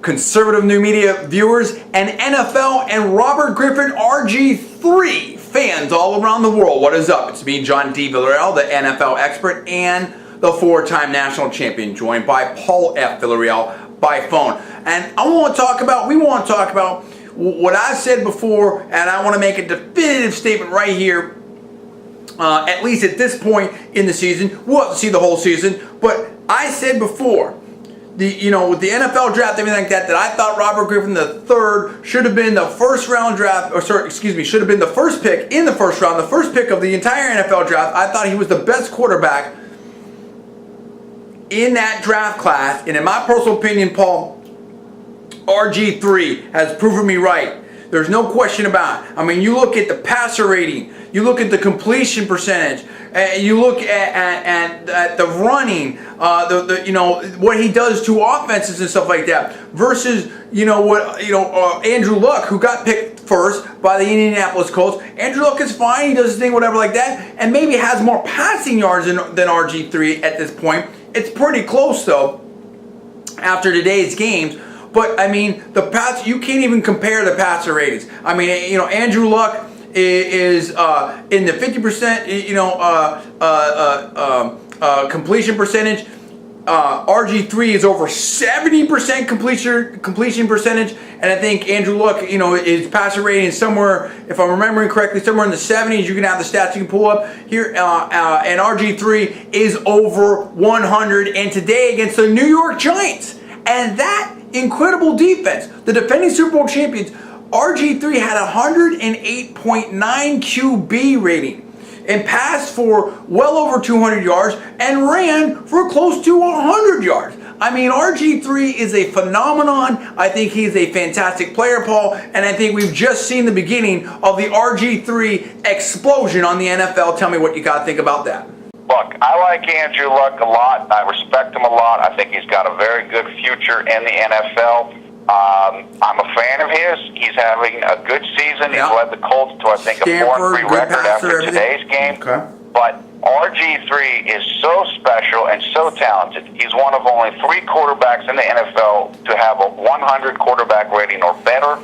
conservative new media viewers, and NFL and Robert Griffin RG3 fans all around the world. What is up? It's me, John D. Villarreal, the NFL expert and the four-time national champion, joined by Paul F. Villarreal by phone. And we want to talk about what I said before, and I want to make a definitive statement right here. At least at this point in the season, we'll have to see the whole season. But I said before, with the NFL draft, everything like that I thought Robert Griffin III should have been the first round draft, should have been the first pick in the first round, the first pick of the entire NFL draft. I thought he was the best quarterback in that draft class, and in my personal opinion, Paul, RG3 has proven me right. There's no question about it. I mean, you look at the passer rating, you look at the completion percentage, you look at the running, what he does to offenses and stuff like that, versus Andrew Luck, who got picked first by the Indianapolis Colts. Andrew Luck is fine, he does his thing, whatever like that, and maybe has more passing yards than RG3 at this point. It's pretty close though after today's games. But I mean, you can't even compare the passer ratings. I mean, Andrew Luck is in the 50%, completion percentage. RG3 is over 70% completion percentage, and I think Andrew Luck, his passer rating is somewhere, if I'm remembering correctly, somewhere in the 70s. You can have the stats you can pull up here, and RG3 is over 100, and today against the New York Giants, and that incredible defense, the defending Super Bowl champions, RG3 had a 108.9 QB rating and passed for well over 200 yards and ran for close to 100 yards. I mean, RG3 is a phenomenon. I think he's a fantastic player, Paul, and I think we've just seen the beginning of the RG3 explosion on the NFL. Tell me what you got to think about that. Look, I like Andrew Luck a lot. I respect him a lot. I think he's got a very good future in the NFL. I'm a fan of his. He's having a good season. He's led the Colts to, I think, a 4-3 record after today's game. Okay. But RG3 is so special and so talented. He's one of only 3 quarterbacks in the NFL to have a 100 quarterback rating or better.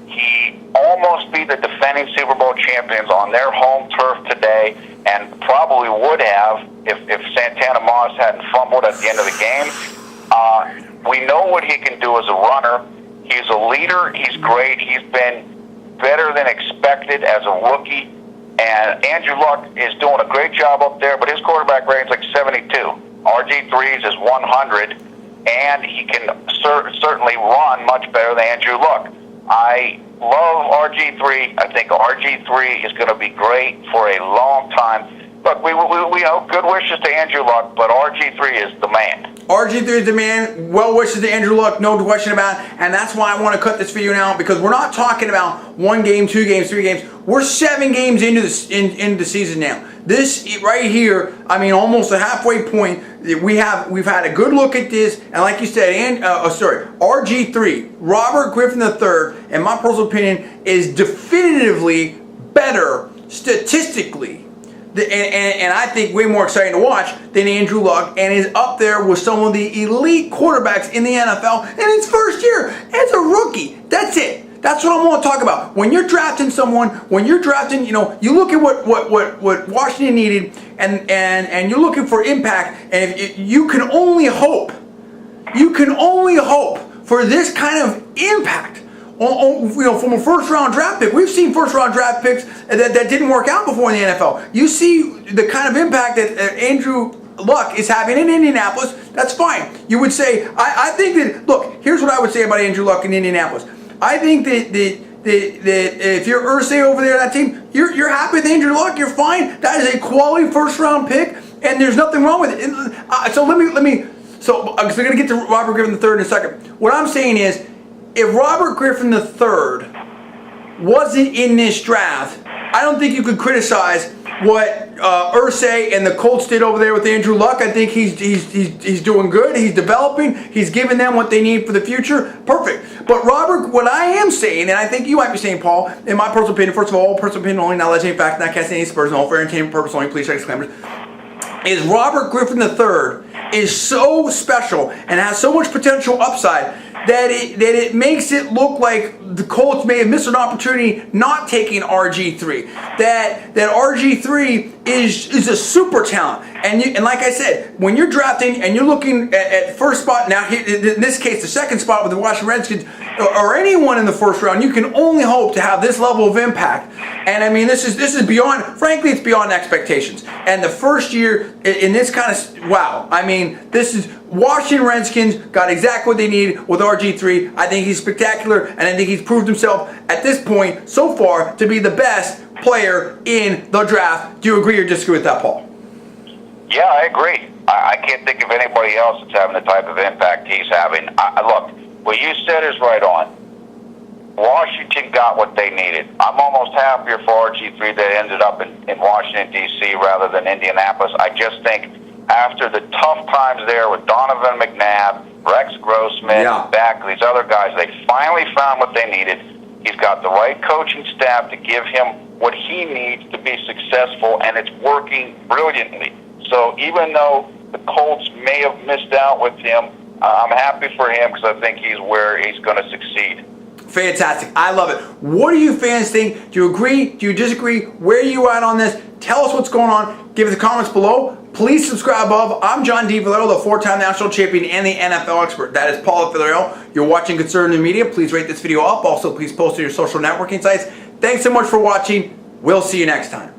He almost beat the defending Super Bowl champions on their home turf today, and probably would have if Santana Moss hadn't fumbled at the end of the game. We know what he can do as a runner. He's a leader. He's great. He's been better than expected as a rookie. And Andrew Luck is doing a great job up there, but his quarterback rating's like 72. RG3's is 100, and he can certainly run much better than Andrew Luck. I love RG3. I think RG3 is going to be great for a long time. Look, we good wishes to Andrew Luck, but RG3 is the man. RG3 is the man. Well wishes to Andrew Luck, no question about it. And that's why I want to cut this video now, because we're not talking about 1 game, 2 games, 3 games. We're 7 games into the season now. This right here, I mean, almost a halfway point. We've had a good look at this, and like you said, RG3, Robert Griffin III, in my personal opinion, is definitively better statistically. And I think way more exciting to watch than Andrew Luck, and is up there with some of the elite quarterbacks in the NFL in his first year as a rookie. That's it. That's what I want to talk about. When you're drafting someone, you look at what Washington needed, and you're looking for impact, and if you can only hope for this kind of impact. From a first-round draft pick. We've seen first-round draft picks that didn't work out before in the NFL. You see the kind of impact that Andrew Luck is having in Indianapolis. That's fine. You would say, I think that, look, here's what I would say about Andrew Luck in Indianapolis. I think that if you're Irsay over there on that team, you're happy with Andrew Luck. You're fine. That is a quality first-round pick, and there's nothing wrong with it. So I'm going to get to Robert Griffin III in a second. What I'm saying is, if Robert Griffin III wasn't in this draft, I don't think you could criticize what Irsay and the Colts did over there with Andrew Luck. I think he's doing good. He's developing. He's giving them what they need for the future. Perfect. But Robert, what I am saying, and I think you might be saying, Paul, in my personal opinion, first of all personal opinion only, not alleged any fact, not casting any aspersions, all for entertainment purpose only, please check disclaimers. is Robert Griffin III is so special and has so much potential upside that it makes it look like the Colts may have missed an opportunity not taking RG3. That RG3 is a super talent. And like I said, when you're drafting and you're looking at first spot, now in this case the second spot with the Washington Redskins, or anyone in the first round, you can only hope to have this level of impact. And I mean, this is beyond, frankly, it's beyond expectations. And the first year in this kind of, wow, I mean, this is, Washington Redskins got exactly what they needed with RG3. I think he's spectacular, and I think he's proved himself at this point so far to be the best player in the draft. Do you agree or disagree with that, Paul? Yeah, I agree. I can't think of anybody else that's having the type of impact he's having. Look, what you said is right on. Washington got what they needed. I'm almost happier for RG3 that ended up in Washington, D.C. rather than Indianapolis. I just think after the tough times there with Donovan McNabb, Rex Grossman, Beck, these other guys, they finally found what they needed. He's got the right coaching staff to give him what he needs to be successful, and it's working brilliantly. So even though the Colts may have missed out with him, I'm happy for him because I think he's where he's going to succeed. Fantastic. I love it. What do you fans think? Do you agree? Do you disagree? Where are you at on this? Tell us what's going on. Give it the comments below. Please subscribe above. I'm John D. Villarreal, the four-time national champion and the NFL expert. That is Paul Villarreal. You're watching Conservative Media. Please rate this video up. Also, please post to your social networking sites. Thanks so much for watching. We'll see you next time.